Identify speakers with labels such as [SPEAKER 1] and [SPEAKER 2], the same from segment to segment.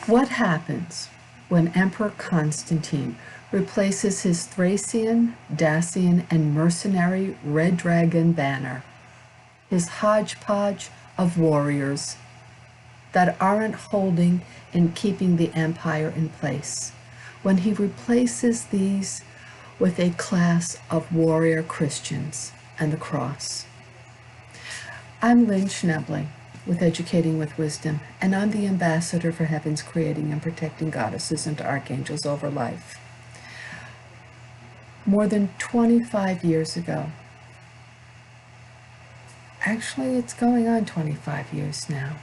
[SPEAKER 1] What happens when Emperor Constantine replaces his Thracian, Dacian, and mercenary Red Dragon banner, his hodgepodge of warriors that aren't holding and keeping the empire in place, when he replaces these with a class of warrior Christians and the cross? I'm Lynn Schnebley with Educating with Wisdom, and I'm the ambassador for Heaven's creating and protecting goddesses and archangels over life. More than 25 years ago, actually it's going on 25 years now,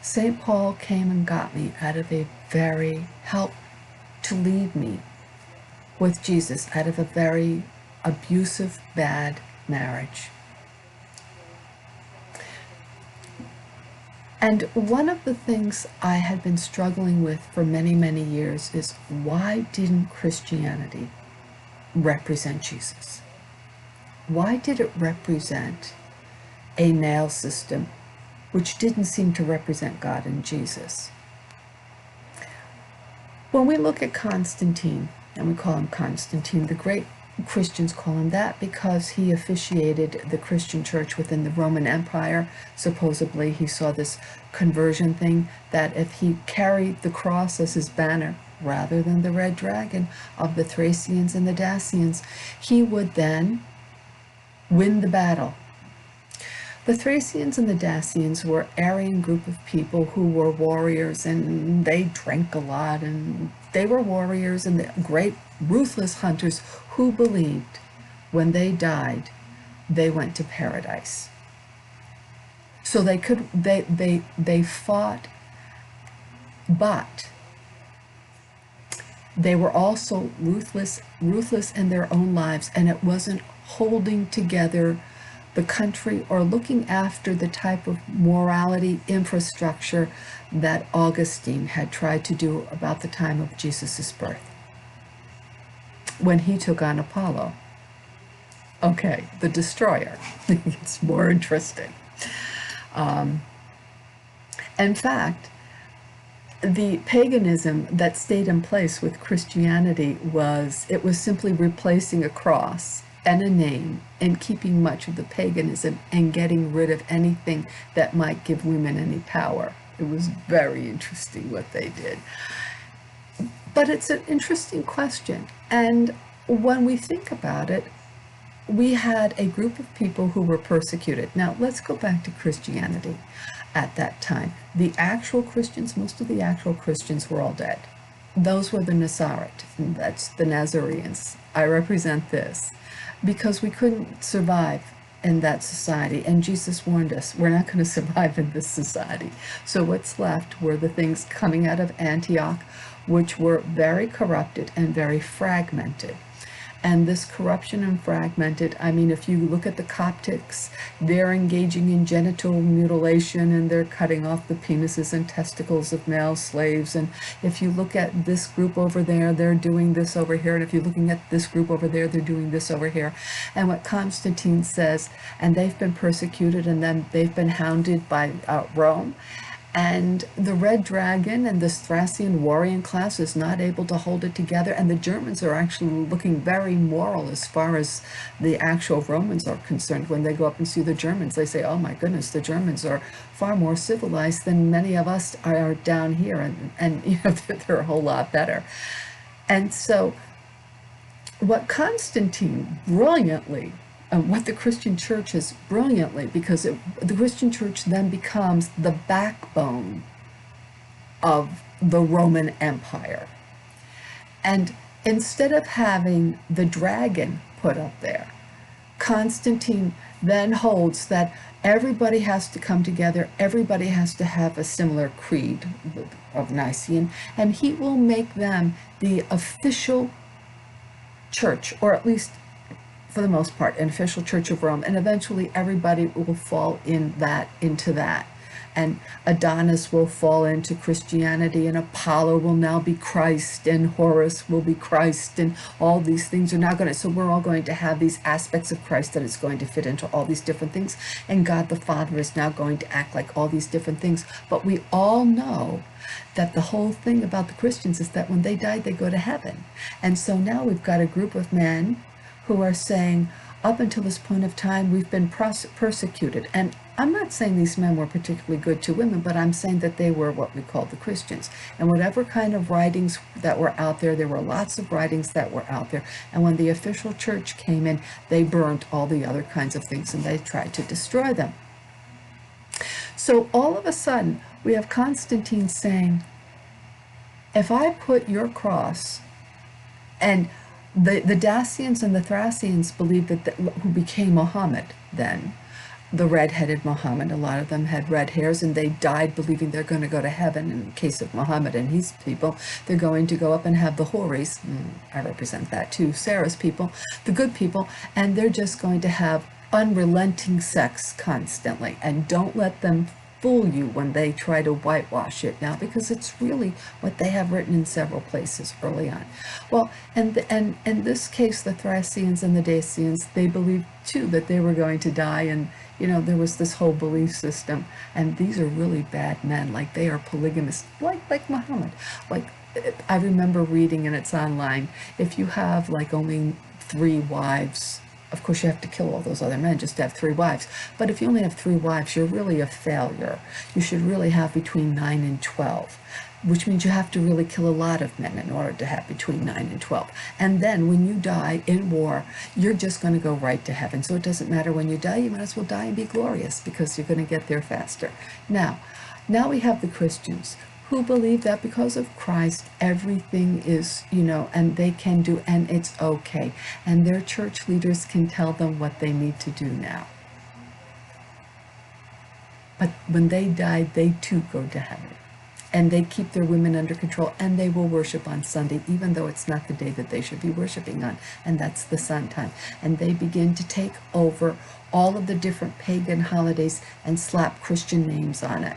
[SPEAKER 1] St. Paul came and got me out of helped to lead me with Jesus out of a very abusive, bad marriage. And one of the things I had been struggling with for many, many years is, why didn't Christianity represent Jesus? Why did it represent a male system which didn't seem to represent God and Jesus? When we look at Constantine, and we call him Constantine, the great Christians call him that because he officiated the Christian church within the Roman Empire. Supposedly he saw this conversion thing, that if he carried the cross as his banner rather than the red dragon of the Thracians and the Dacians, he would then win the battle. The Thracians and the Dacians were an Aryan group of people who were warriors, and they drank a lot, and they were warriors and the great ruthless hunters who believed when they died they went to paradise. So they fought, but they were also ruthless in their own lives, and it wasn't holding together the country or looking after the type of morality infrastructure that Augustine had tried to do about the time of Jesus' birth, when he took on Apollo. Okay, the destroyer. It's more interesting. In fact, the paganism that stayed in place with Christianity was simply replacing a cross and a name and keeping much of the paganism and getting rid of anything that might give women any power. It was very interesting what they did. But it's an interesting question. And when we think about it, we had a group of people who were persecuted. Now, let's go back to Christianity at that time. The actual Christians, most of the actual Christians were all dead. Those were the Nazaret, and that's the Nazarenes. I represent this because we couldn't survive in that society, and Jesus warned us, we're not going to survive in this society. So what's left were the things coming out of Antioch, which were very corrupted and very fragmented. And this corruption and fragmented, I mean, if you look at the Coptics, they're engaging in genital mutilation and they're cutting off the penises and testicles of male slaves. And if you look at this group over there, they're doing this over here. And if you're looking at this group over there, they're doing this over here. And what Constantine says, and they've been persecuted and then they've been hounded by Rome. And the Red Dragon and this Thracian warrior class is not able to hold it together. And the Germans are actually looking very moral as far as the actual Romans are concerned. When they go up and see the Germans, they say, oh my goodness, the Germans are far more civilized than many of us are down here. And you know, they're a whole lot better. And so what Constantine brilliantly, what the Christian church is brilliantly, because the Christian church then becomes the backbone of the Roman Empire. And instead of having the dragon put up there, Constantine then holds that everybody has to come together, everybody has to have a similar creed of Nicene, and he will make them the official church, or at least for the most part, an official Church of Rome, and eventually everybody will fall into that. and Adonis will fall into Christianity, and Apollo will now be Christ, and Horus will be Christ, and all these things are now going to, so we're all going to have these aspects of Christ that is going to fit into all these different things, and God the Father is now going to act like all these different things. But we all know that the whole thing about the Christians is that when they die, they go to heaven. And so now we've got a group of men who are saying, up until this point of time, we've been persecuted. And I'm not saying these men were particularly good to women, but I'm saying that they were what we call the Christians. And whatever kind of writings that were out there, there were lots of writings that were out there. And when the official church came in, they burned all the other kinds of things and they tried to destroy them. So all of a sudden, we have Constantine saying, if I put your cross, and the Dacians and the Thracians believed that, who became Muhammad then, the red-headed Muhammad, a lot of them had red hairs, and they died believing they're going to go to heaven. In the case of Muhammad and his people, they're going to go up and have the houris, I represent that too, Sarah's people, the good people, and they're just going to have unrelenting sex constantly. And don't let them fool you when they try to whitewash it now, because it's really what they have written in several places early on. Well, and in this case, the Thracians and the Dacians, they believed too that they were going to die, and you know, there was this whole belief system, and these are really bad men, like they are polygamists, like Muhammad. Like, I remember reading, and it's online, if you have like only 3 wives, of course you have to kill all those other men just to have 3 wives. But if you only have 3 wives, you're really a failure. You should really have between 9 and 12, which means you have to really kill a lot of men in order to have between 9 and 12. And then when you die in war, you're just going to go right to heaven. So it doesn't matter when you die, you might as well die and be glorious, because you're going to get there faster. Now we have the Christians, who believe that because of Christ, everything is, you know, and they can do, and it's okay. And their church leaders can tell them what they need to do now. But when they die, they too go to heaven. And they keep their women under control, and they will worship on Sunday, even though it's not the day that they should be worshiping on, and that's the sun time. And they begin to take over all of the different pagan holidays and slap Christian names on it.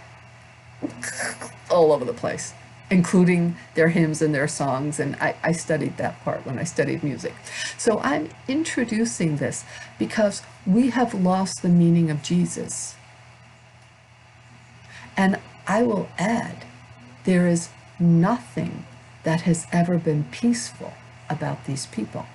[SPEAKER 1] All over the place, including their hymns and their songs, and I studied that part when I studied music. So I'm introducing this because we have lost the meaning of Jesus. And I will add, there is nothing that has ever been peaceful about these people.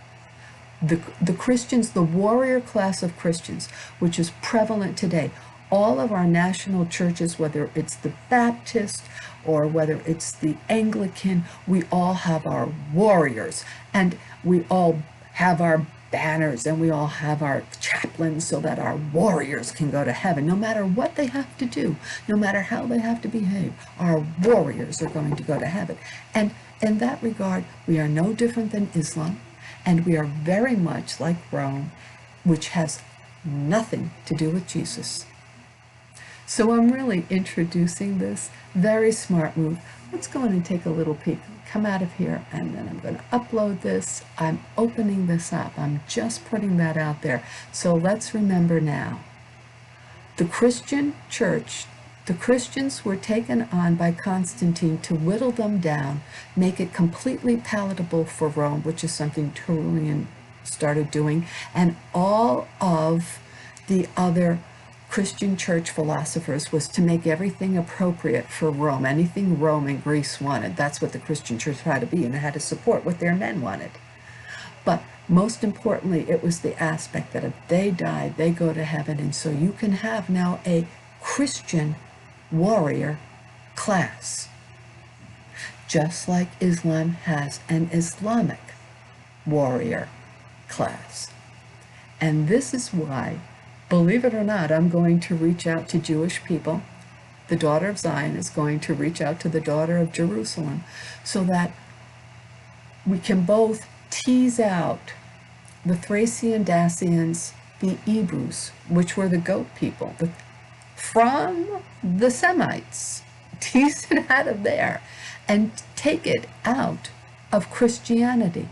[SPEAKER 1] The Christians, the warrior class of Christians, which is prevalent today, all of our national churches, whether it's the Baptist or whether it's the Anglican, we all have our warriors, and we all have our banners, and we all have our chaplains, so that our warriors can go to heaven. No matter what they have to do, no matter how they have to behave, our warriors are going to go to heaven. And in that regard, we are no different than Islam, and we are very much like Rome, which has nothing to do with Jesus. So I'm really introducing this. Very smart move. Let's go in and take a little peek. Come out of here, and then I'm going to upload this. I'm opening this up. I'm just putting that out there. So let's remember now. The Christian church, the Christians were taken on by Constantine to whittle them down, make it completely palatable for Rome, which is something Tertullian started doing, and all of the other Christian church philosophers was to make everything appropriate for Rome. Anything Rome and Greece wanted, that's what the Christian church had to be, and it had to support what their men wanted. But most importantly, it was the aspect that if they die, they go to heaven. And so you can have now a Christian warrior class, just like Islam has an Islamic warrior class. And this is why, believe it or not, I'm going to reach out to Jewish people. The daughter of Zion is going to reach out to the daughter of Jerusalem, so that we can both tease out the Thracian Dacians, the Hebrews, which were the goat people, from the Semites. Tease it out of there and take it out of Christianity.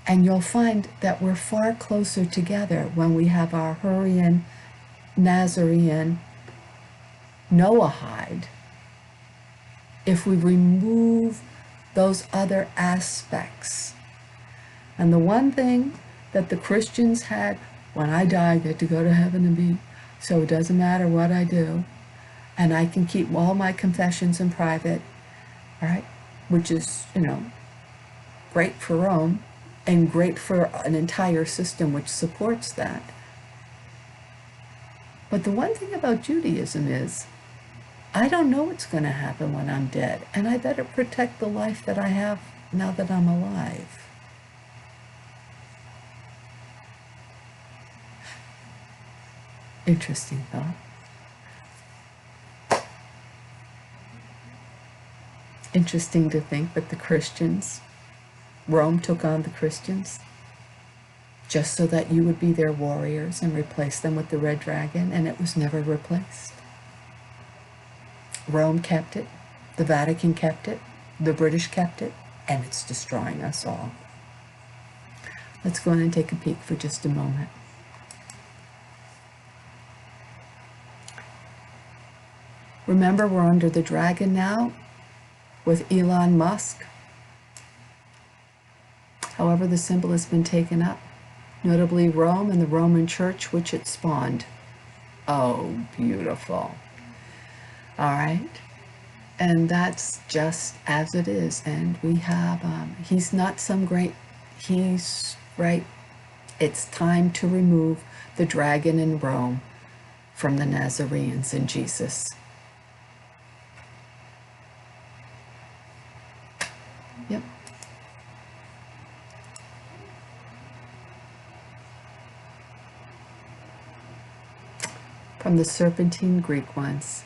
[SPEAKER 1] And you'll find that we're far closer together when we have our Hurrian, Nazarene, Noahide if we remove those other aspects. And the one thing that the Christians had, when I die, I get to go to heaven and be, so it doesn't matter what I do, and I can keep all my confessions in private, all right, which is, great for Rome and great for an entire system which supports that. But the one thing about Judaism is, I don't know what's going to happen when I'm dead, and I better protect the life that I have now that I'm alive. Interesting thought. Interesting to think that the Christians, Rome took on the Christians just so that you would be their warriors and replace them with the red dragon, and it was never replaced. Rome kept it, the Vatican kept it, the British kept it, and it's destroying us all. Let's go in and take a peek for just a moment. Remember, we're under the dragon now with Elon Musk. However, the symbol has been taken up, notably Rome and the Roman Church, which it spawned. Oh, beautiful. All right. And that's just as it is. And we have, he's not some great, he's right. It's time to remove the dragon in Rome from the Nazarenes and Jesus. Yep. From the Serpentine Greek ones.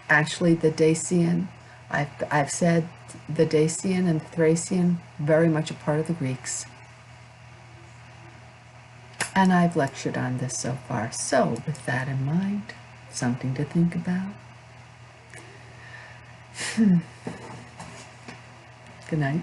[SPEAKER 1] Actually, the Dacian, I've said the Dacian and Thracian, very much a part of the Greeks. And I've lectured on this so far. So, with that in mind, something to think about. Good night.